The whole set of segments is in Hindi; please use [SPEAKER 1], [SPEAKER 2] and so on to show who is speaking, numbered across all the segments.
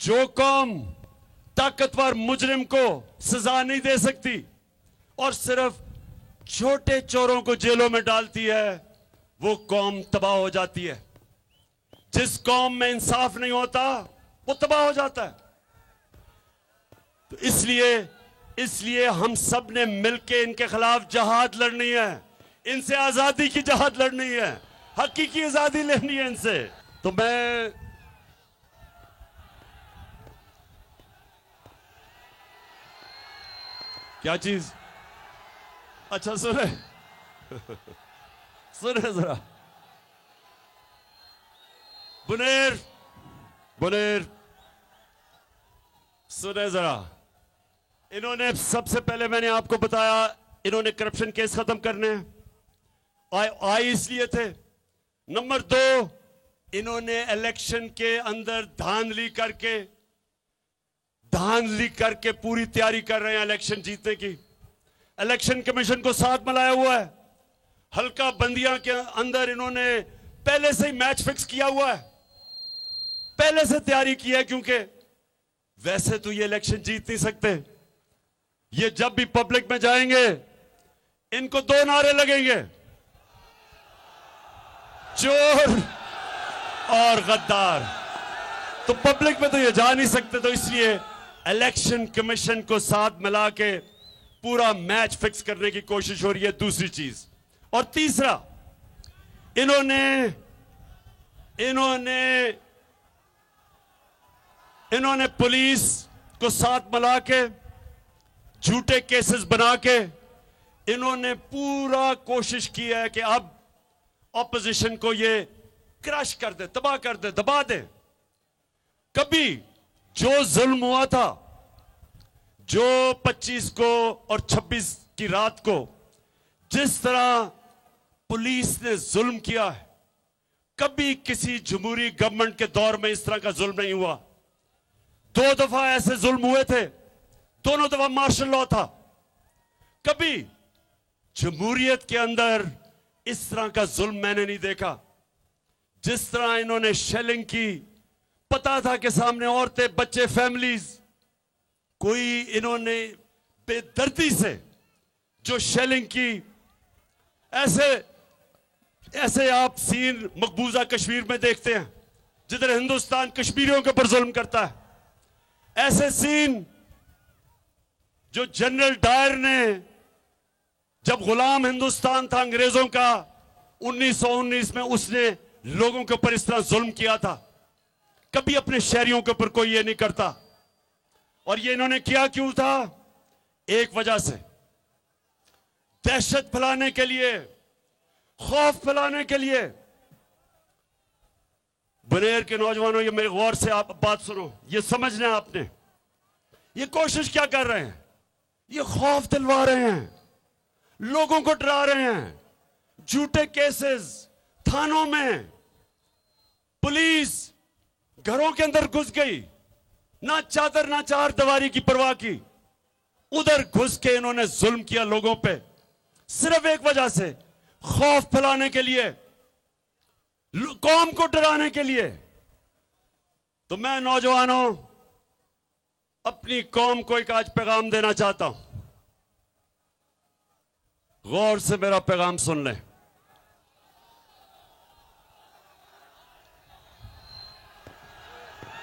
[SPEAKER 1] जो कौम ताकतवर मुजरिम को सजा नहीं दे सकती और सिर्फ छोटे चोरों को जेलों में डालती है, वो कौम तबाह हो जाती है। जिस कौम में इंसाफ नहीं होता वो तबाह हो जाता है। तो इसलिए हम सब ने मिलकर इनके खिलाफ जहाद लड़नी है, इनसे आजादी की जहाद लड़नी है, हकीकी आजादी लेनी है इनसे। तो मैं क्या चीज, अच्छा सुने सुने जरा, बुनेर सुने जरा। इन्होंने सबसे पहले, मैंने आपको बताया, इन्होंने करप्शन केस खत्म करने आए इसलिए थे। नंबर 2, इन्होंने इलेक्शन के अंदर धांधली करके पूरी तैयारी कर रहे हैं इलेक्शन जीतने की। इलेक्शन कमीशन को साथ मिलाया हुआ है। हल्का बंदियां के अंदर इन्होंने पहले से ही मैच फिक्स किया हुआ है, पहले से तैयारी की है, क्योंकि वैसे तो ये इलेक्शन जीत नहीं सकते। ये जब भी पब्लिक में जाएंगे इनको 2 नारे लगेंगे, चोर और गद्दार। तो पब्लिक में तो ये जा नहीं सकते, तो इसलिए इलेक्शन कमीशन को साथ मिला के पूरा मैच फिक्स करने की कोशिश हो रही है। दूसरी चीज, और तीसरा, इन्होंने पुलिस को साथ मिला के झूठे केसेस बना के इन्होंने पूरा कोशिश की है कि अब ऑपोजिशन को ये क्रश कर दे, तबाह कर दे, दबा दे। कभी जो जुल्म हुआ था, जो 25 को और 26 की रात को जिस तरह पुलिस ने जुल्म किया है, कभी किसी जमहूरी गवर्नमेंट के दौर में इस तरह का जुल्म नहीं हुआ। 2 दफा ऐसे जुल्म हुए थे, दोनों दफा मार्शल लॉ था। कभी जमहूरियत के अंदर इस तरह का जुल्म मैंने नहीं देखा। जिस तरह इन्होंने शेलिंग की, पता था कि सामने औरतें, बच्चे, फैमिलीज, कोई इन्होंने बेदर्दी से जो शेलिंग की, ऐसे आप सीन मकबूजा कश्मीर में देखते हैं जिधर हिंदुस्तान कश्मीरियों के ऊपर जुल्म करता है। ऐसे सीन जो जनरल डायर ने, जब गुलाम हिंदुस्तान था अंग्रेजों का 1919 में, उसने लोगों के ऊपर इस तरह जुल्म किया था। कभी अपने शहरियों के ऊपर कोई ये नहीं करता। और ये इन्होंने किया क्यों था? एक वजह से, दहशत फैलाने के लिए, खौफ फैलाने के लिए। बनेर के नौजवानों, ये मेरे गौर से आप बात सुनो, ये समझना है आपने। ये कोशिश क्या कर रहे हैं? ये खौफ दिलवा रहे हैं, लोगों को डरा रहे हैं। झूठे केसेस थानों में, पुलिस घरों के अंदर घुस गई, ना चादर ना चार दीवारी की परवाह की, उधर घुस के इन्होंने जुल्म किया लोगों पे, सिर्फ एक वजह से, खौफ फैलाने के लिए, कौम को डराने के लिए। तो मैं नौजवानों, अपनी कौम को एक आज पैगाम देना चाहता हूं। गौर से मेरा पैगाम सुन लें।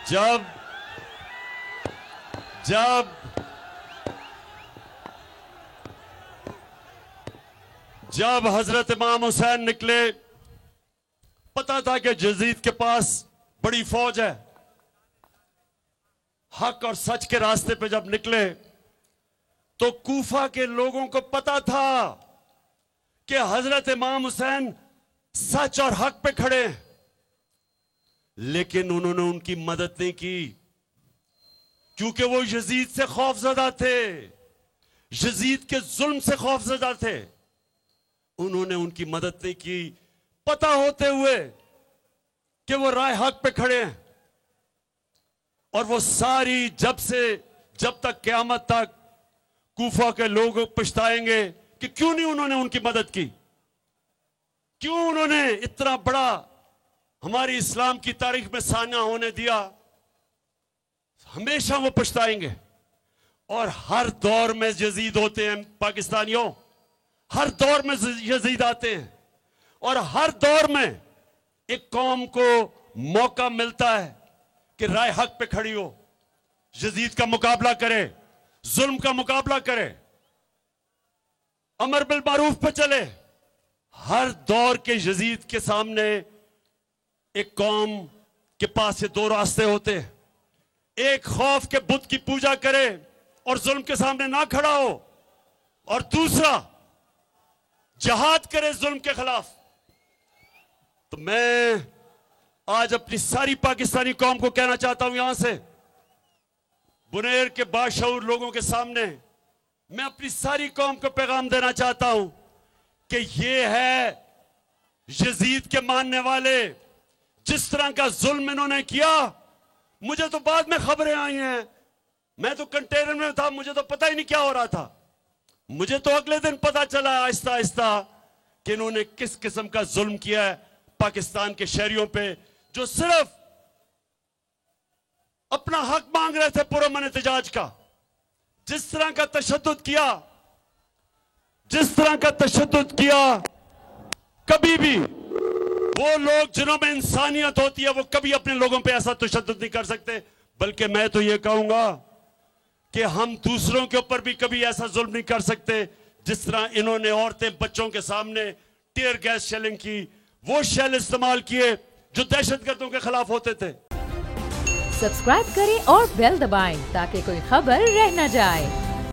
[SPEAKER 1] जब हजरत इमाम हुसैन निकले, पता था कि यजीद के पास बड़ी फौज है। हक और सच के रास्ते पे जब निकले तो कूफा के लोगों को पता था कि हजरत इमाम हुसैन सच और हक पे खड़े हैं, लेकिन उन्होंने उनकी मदद नहीं की, क्योंकि वो यजीद से खौफजदा थे, यजीद के जुल्म से खौफजदा थे। उन्होंने उनकी मदद नहीं की, पता होते हुए कि वो राय हक पे खड़े हैं। और वो सारी, जब तक क़यामत तक कूफा के लोग पछताएंगे कि क्यों नहीं उन्होंने उनकी मदद की, क्यों उन्होंने इतना बड़ा हमारी इस्लाम की तारीख में साना होने दिया। हमेशा वो पछताएंगे। और हर दौर में यजीद होते हैं पाकिस्तानियों, हर दौर में यजीद आते हैं, और हर दौर में एक कौम को मौका मिलता है कि राय हक पे खड़ी हो, यजीद का मुकाबला करे, जुल्म का मुकाबला करे, अमर बिल मारूफ पे चले। हर दौर के यजीद के सामने एक कौम के पास ये दो रास्ते होते हैं, एक खौफ के बुत की पूजा करे और जुल्म के सामने ना खड़ा हो, और दूसरा जहाद करे जुल्म के खिलाफ। तो मैं आज अपनी सारी पाकिस्तानी कौम को कहना चाहता हूं, यहां से बुनेर के बाशऊर लोगों के सामने मैं अपनी सारी कौम को पैगाम देना चाहता हूं कि ये है यजीद के मानने वाले। जिस तरह का जुल्म इन्होंने किया, मुझे तो बाद में खबरें आई हैं, मैं तो कंटेनर में था, मुझे तो पता ही नहीं क्या हो रहा था। मुझे तो अगले दिन पता चला आहिस्ता आहिस्ता कि इन्होंने किस किस्म का जुल्म किया है पाकिस्तान के शहरियों पे, जो सिर्फ अपना हक मांग रहे थे पुरअमन एहतजाज का। जिस तरह का तशद्दुद किया, जिस तरह का तशद्दुद किया, कभी भी वो लोग जिन्हों में इंसानियत होती है वो कभी अपने लोगों पे ऐसा तशद्दुद नहीं कर सकते। बल्कि मैं तो ये कहूंगा कि हम दूसरों के ऊपर भी कभी ऐसा जुल्म नहीं कर सकते जिस तरह इन्होंने औरतें बच्चों के सामने टीयर गैस शेलिंग की, वो शेल इस्तेमाल किए जो दहशतगर्दों के खिलाफ होते थे।
[SPEAKER 2] सब्सक्राइब करें और बेल दबाएं ताकि कोई खबर रह न जाए।